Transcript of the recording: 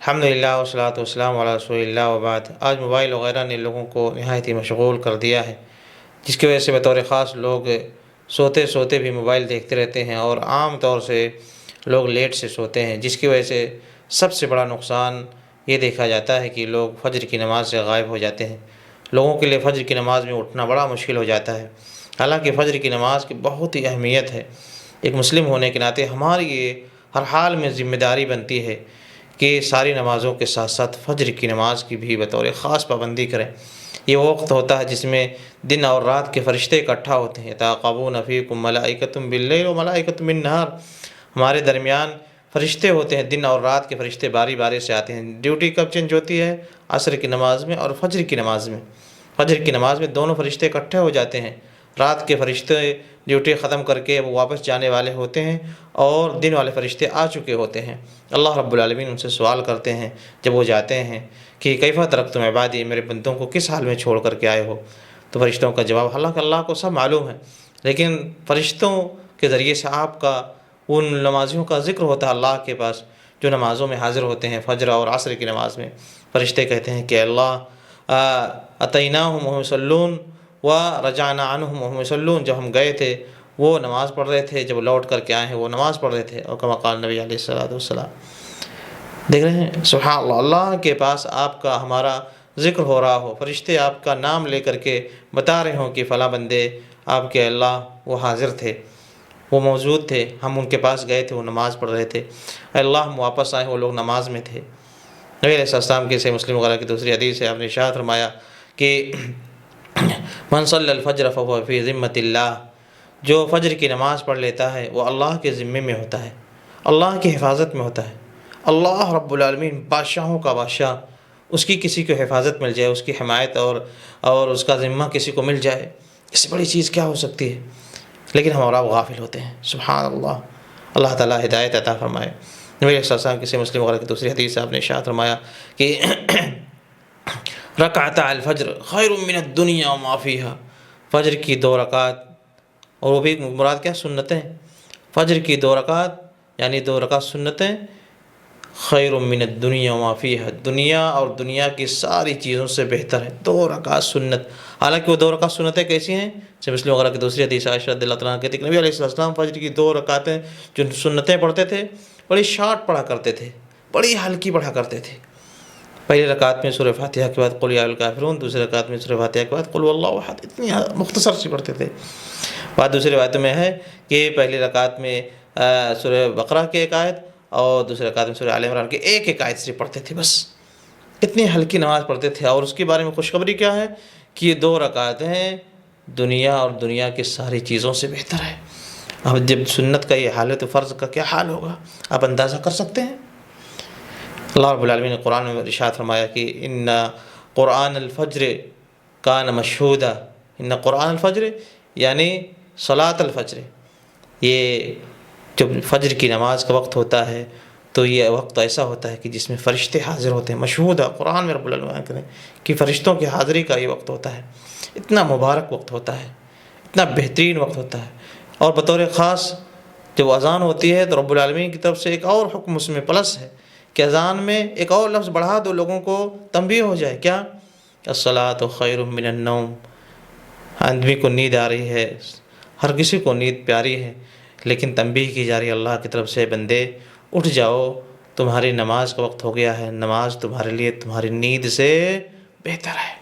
الحمدللہ والصلاۃ والسلام علی رسول اللہ وبعد۔ آج موبائل وغیرہ نے لوگوں کو نہایت ہی مشغول کر دیا ہے، جس کی وجہ سے بطور خاص لوگ سوتے سوتے بھی موبائل دیکھتے رہتے ہیں، اور عام طور سے لوگ لیٹ سے سوتے ہیں، جس کی وجہ سے سب سے بڑا نقصان یہ دیکھا جاتا ہے کہ لوگ فجر کی نماز سے غائب ہو جاتے ہیں۔ لوگوں کے لیے فجر کی نماز میں اٹھنا بڑا مشکل ہو جاتا ہے، حالانکہ فجر کی نماز کی بہت ہی اہمیت ہے۔ ایک مسلم ہونے کے ناطے ہماری یہ ہر حال میں ذمہ داری بنتی ہے کہ ساری نمازوں کے ساتھ ساتھ فجر کی نماز کی بھی بطور خاص پابندی کریں۔ یہ وہ وقت ہوتا ہے جس میں دن اور رات کے فرشتے اکٹھا ہوتے ہیں۔ یتعاقبون فیکم ملائکۃ باللیل و ملائکۃ بالنہار، ہمارے درمیان فرشتے ہوتے ہیں، دن اور رات کے فرشتے باری باری سے آتے ہیں۔ ڈیوٹی کب چینج ہوتی ہے؟ عصر کی نماز میں اور فجر کی نماز میں۔ فجر کی نماز میں دونوں فرشتے اکٹھے ہو جاتے ہیں، رات کے فرشتے ڈیوٹی ختم کر کے وہ واپس جانے والے ہوتے ہیں، اور دن والے فرشتے آ چکے ہوتے ہیں۔ اللہ رب العالمین ان سے سوال کرتے ہیں جب وہ جاتے ہیں کہ کیف ترکتم عبادی، میرے بندوں کو کس حال میں چھوڑ کر کے آئے ہو؟ تو فرشتوں کا جواب، حالانکہ اللہ کو سب معلوم ہے، لیکن فرشتوں کے ذریعے سے آپ کا ان نمازیوں کا ذکر ہوتا ہے اللہ کے پاس جو نمازوں میں حاضر ہوتے ہیں۔ فجر اور عصر کی نماز میں فرشتے کہتے ہیں کہ اللہ اتیناہم وہم یصلون و رجعنا عنہم وہم یصلون، جب ہم گئے تھے وہ نماز پڑھ رہے تھے، جب لوٹ کر کے آئے ہیں وہ نماز پڑھ رہے تھے، اور کما قال نبی علیہ الصلوۃ والسلام۔ دیکھ رہے ہیں سبحان اللہ، اللہ کے پاس آپ کا ہمارا ذکر ہو رہا ہو، فرشتے آپ کا نام لے کر کے بتا رہے ہوں کہ فلاں بندے آپ کے اللہ وہ حاضر تھے، وہ موجود تھے، ہم ان کے پاس گئے تھے، وہ نماز پڑھ رہے تھے، اے اللہ ہم واپس آئے وہ لوگ نماز میں تھے۔ نبی علیہ السلام کی صحیح مسلم وغیرہ کی دوسری حدیث ہے، آپ نے ارشاد فرمایا کہ من صلی الفجر فہو فی ذمۃ اللہ، جو فجر کی نماز پڑھ لیتا ہے وہ اللہ کے ذمے میں ہوتا ہے، اللہ کی حفاظت میں ہوتا ہے۔ اللہ رب العالمین بادشاہوں کا بادشاہ، اس کی کسی کو حفاظت مل جائے، اس کی حمایت اور اس کا ذمہ کسی کو مل جائے، اس سے بڑی چیز کیا ہو سکتی ہے؟ لیکن ہم اور آپ غافل ہوتے ہیں۔ سبحان اللہ، اللہ تعالیٰ ہدایت عطا فرمائے۔ نبی علیہ السلام کسی مسلم وغیرہ کی دوسری حدیث سے آپ نے ارشاد فرمایا کہ رکعتا الفجر خیر من الدنیا وما فیہا، فجر کی 2 رکعت، اور وہ بھی مراد کیا؟ سنتیں۔ فجر کی 2 رکعت یعنی 2 رکعت سنتیں، خیر من الدنیا وما فیہا، دنیا اور دنیا کی ساری چیزوں سے بہتر ہے 2 رکعت سنت۔ حالانکہ وہ 2 رکعت سنتیں کیسی ہیں؟ جیسے مسلم وغیرہ کی دوسری حدیث عائشہ رضی اللہ عنہا کہتی کہ نبی علیہ السلام فجر کی 2 رکعتیں جو سنتیں پڑھتے تھے بڑی شارٹ پڑھا کرتے تھے، بڑی ہلکی پڑھا کرتے تھے۔ پہلی رکعت میں سورہ فاتحہ کے بعد قل یا ایھا الکافرون، دوسری رکعت میں سورہ فاتحہ کے بعد قل هو اللہ احد، اتنی مختصر سی پڑھتے تھے۔ بعد دوسری روایتوں میں ہے کہ پہلی رکعت میں سورہ بقرہ کی 1 آیت اور دوسری رکعت میں سورہ آل عمران کی 1 آیت سے پڑھتے تھے، بس اتنی ہلکی نماز پڑھتے تھے۔ اور اس کے بارے میں خوشخبری کیا ہے کہ یہ 2 رکعتیں دنیا اور دنیا کی ساری چیزوں سے بہتر ہے۔ اب جب سنت کا یہ حال ہے تو فرض کا کیا حال ہوگا، آپ اندازہ کر سکتے ہیں؟ اللہ رب العالمین نے قرآن میں ارشاد فرمایا کہ ان قرآن الفجر کان مشہودا، ان قرآن الفجر یعنی صلاۃ الفجر، یہ جب فجر کی نماز کا وقت ہوتا ہے تو یہ وقت ایسا ہوتا ہے کہ جس میں فرشتے حاضر ہوتے ہیں۔ مشہودا، قرآن میں رب العالمین کریں کہ فرشتوں کی حاضری کا یہ وقت ہوتا ہے، اتنا مبارک وقت ہوتا ہے، اتنا بہترین وقت ہوتا ہے۔ اور بطور خاص جب اذان ہوتی ہے تو رب العالمین کی طرف سے ایک اور حکم اس میں پلس ہے کہ اذان میں ایک اور لفظ بڑھا دو، لوگوں کو تنبیہ ہو جائے، کیا؟ الصلاۃ خیر من النوم، آدمی کو نیند آ رہی ہے، ہر کسی کو نیند پیاری ہے، لیکن تنبیہ کی جا رہی ہے اللہ کی طرف سے، بندے اٹھ جاؤ، تمہاری نماز کا وقت ہو گیا ہے، نماز تمہارے لیے تمہاری نیند سے بہتر ہے۔